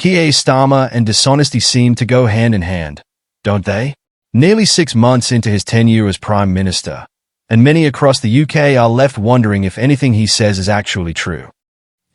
Keir Starmer and dishonesty seem to go hand in hand, don't they? Nearly 6 months into his tenure as Prime Minister, and many across the UK are left wondering if anything he says is actually true.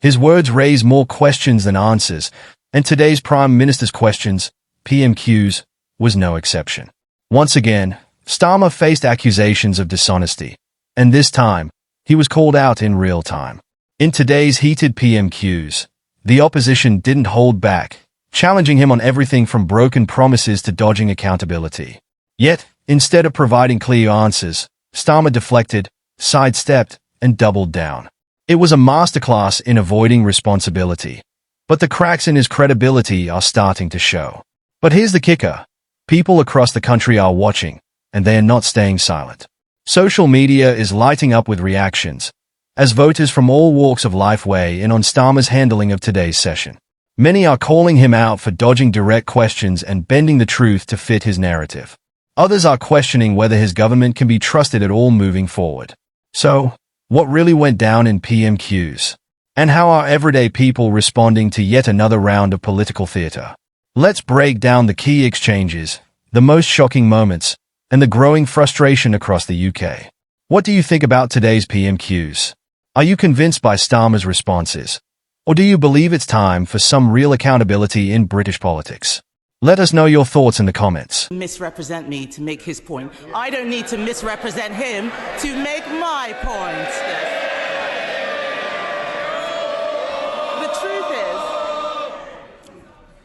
His words raise more questions than answers, and today's Prime Minister's questions, PMQs, was no exception. Once again, Starmer faced accusations of dishonesty, and this time, he was called out in real time. In today's heated PMQs, the opposition didn't hold back, challenging him on everything from broken promises to dodging accountability. Yet, instead of providing clear answers, Starmer deflected, sidestepped, and doubled down. It was a masterclass in avoiding responsibility. But the cracks in his credibility are starting to show. But here's the kicker. People across the country are watching, and they are not staying silent. Social media is lighting up with reactions, as voters from all walks of life weigh in on Starmer's handling of today's session. Many are calling him out for dodging direct questions and bending the truth to fit his narrative. Others are questioning whether his government can be trusted at all moving forward. So, what really went down in PMQs? And how are everyday people responding to yet another round of political theater? Let's break down the key exchanges, the most shocking moments, and the growing frustration across the UK. What do you think about today's PMQs? Are you convinced by Starmer's responses? Or do you believe it's time for some real accountability in British politics? Let us know your thoughts in the comments. Misrepresent me to make his point. I don't need to misrepresent him to make my point.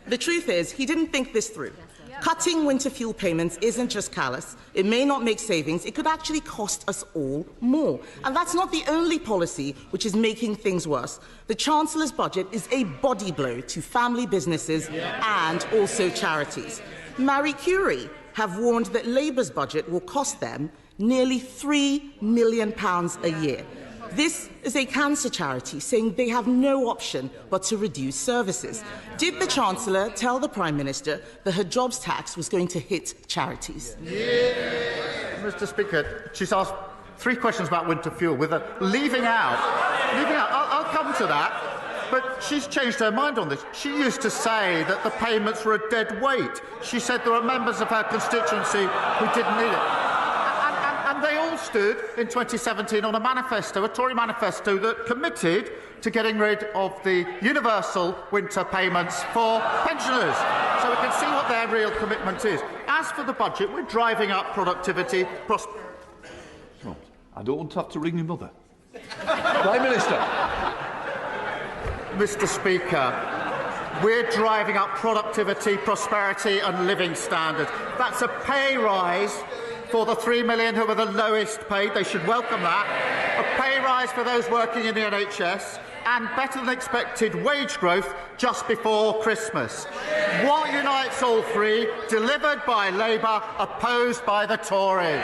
The truth is, he didn't think this through. Cutting winter fuel payments isn't just callous. It may not make savings. It could actually cost us all more. And that's not the only policy which is making things worse. The Chancellor's budget is a body blow to family businesses and also charities. Marie Curie have warned that Labour's budget will cost them nearly £3 million a year. This is a cancer charity saying they have no option but to reduce services. Did the Chancellor tell the Prime Minister that her jobs tax was going to hit charities? Mr. Speaker, she's asked 3 questions about winter fuel with leaving out. I'll come to that. But she's changed her mind on this. She used to say that the payments were a dead weight. She said there are members of her constituency who didn't need it. And they all stood in 2017 on a manifesto, a Tory manifesto, that committed to getting rid of the universal winter payments for pensioners. So we can see what their real commitment is. As for the budget, we're driving up productivity. I don't want to have to ring your mother. Prime Minister. Mr. Speaker, we're driving up productivity, prosperity and living standards. That's a pay rise for the 3 million who are the lowest paid. They should welcome that. A pay rise for those working in the NHS and better than expected wage growth just before Christmas. What unites all three? Delivered by Labour, opposed by the Tories.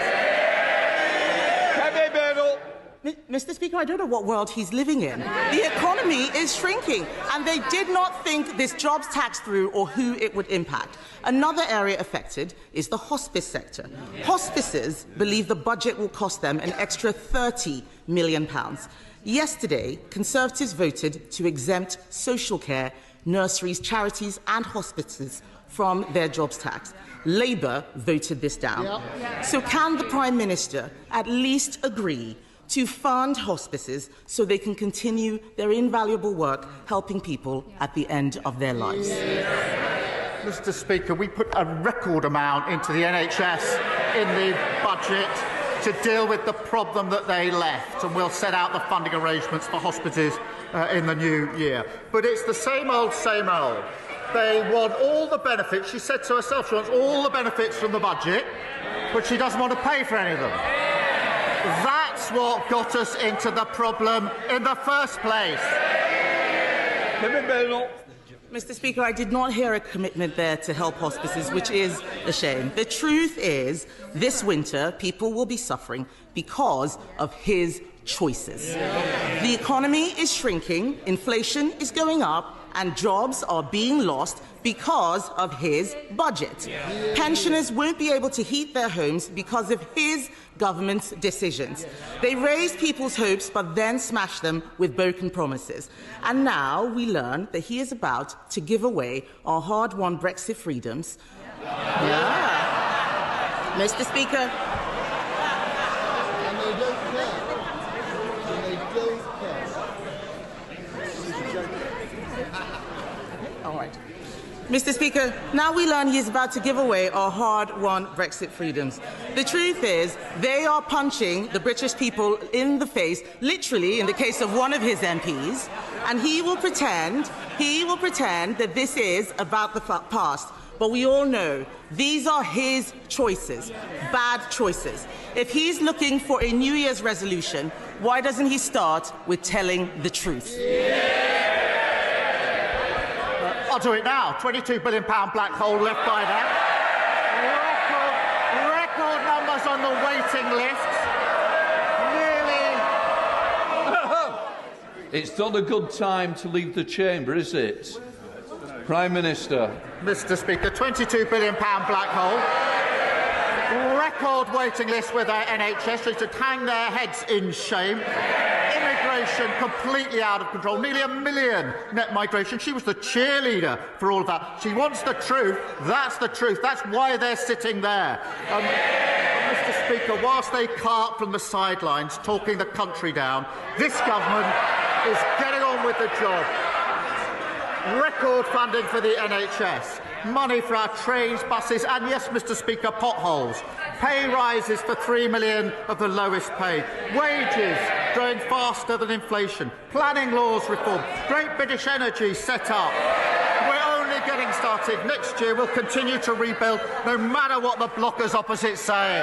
Mr. Speaker, I don't know what world he's living in. The economy is shrinking, and they did not think this jobs tax through or who it would impact. Another area affected is the hospice sector. Hospices believe the budget will cost them an extra £30 million. Yesterday, Conservatives voted to exempt social care, nurseries, charities and hospices from their jobs tax. Labour voted this down. So can the Prime Minister at least agree to fund hospices so they can continue their invaluable work helping people at the end of their lives? Mr. Speaker, we put a record amount into the NHS in the budget to deal with the problem that they left, and we'll set out the funding arrangements for hospitals in the new year. But it's the same old, same old. They want all the benefits. She said to herself she wants all the benefits from the budget, but she doesn't want to pay for any of them. That's what got us into the problem in the first place. Mr. Speaker, I did not hear a commitment there to help hospices, which is a shame. The truth is, this winter, people will be suffering because of his choices. The economy is shrinking, inflation is going up, and jobs are being lost because of his budget. Pensioners won't be able to heat their homes because of his government's decisions. They raise people's hopes but then smash them with broken promises. And now we learn that he is about to give away our hard-won Brexit freedoms. Yeah. Mr. Speaker. All right. Mr. Speaker, now we learn he is about to give away our hard-won Brexit freedoms. The truth is, they are punching the British people in the face, literally in the case of one of his MPs, and he will pretend that this is about the past. But we all know these are his choices, bad choices. If he's looking for a New Year's resolution, why doesn't he start with telling the truth? I'll do it now. £22 billion black hole left by that. Record numbers on the waiting list. Nearly. It's not a good time to leave the chamber, is it? Prime Minister. Mr. Speaker, £22 billion black hole. Record waiting list with our NHS. They should hang their heads in shame. Immigration completely out of control. Nearly 1 million net migration. She was the cheerleader for all of that. She wants the truth. That's the truth. That's why they're sitting there. Mr. Speaker, whilst they cart from the sidelines, talking the country down, this government is getting on with the job. Record funding for the NHS. Money for our trains, buses, and yes, Mr. Speaker, potholes. Pay rises for 3 million of the lowest paid. Wages growing faster than inflation. Planning laws reform. Great British Energy set up. We're only getting started. Next year we'll continue to rebuild, no matter what the blockers opposite say.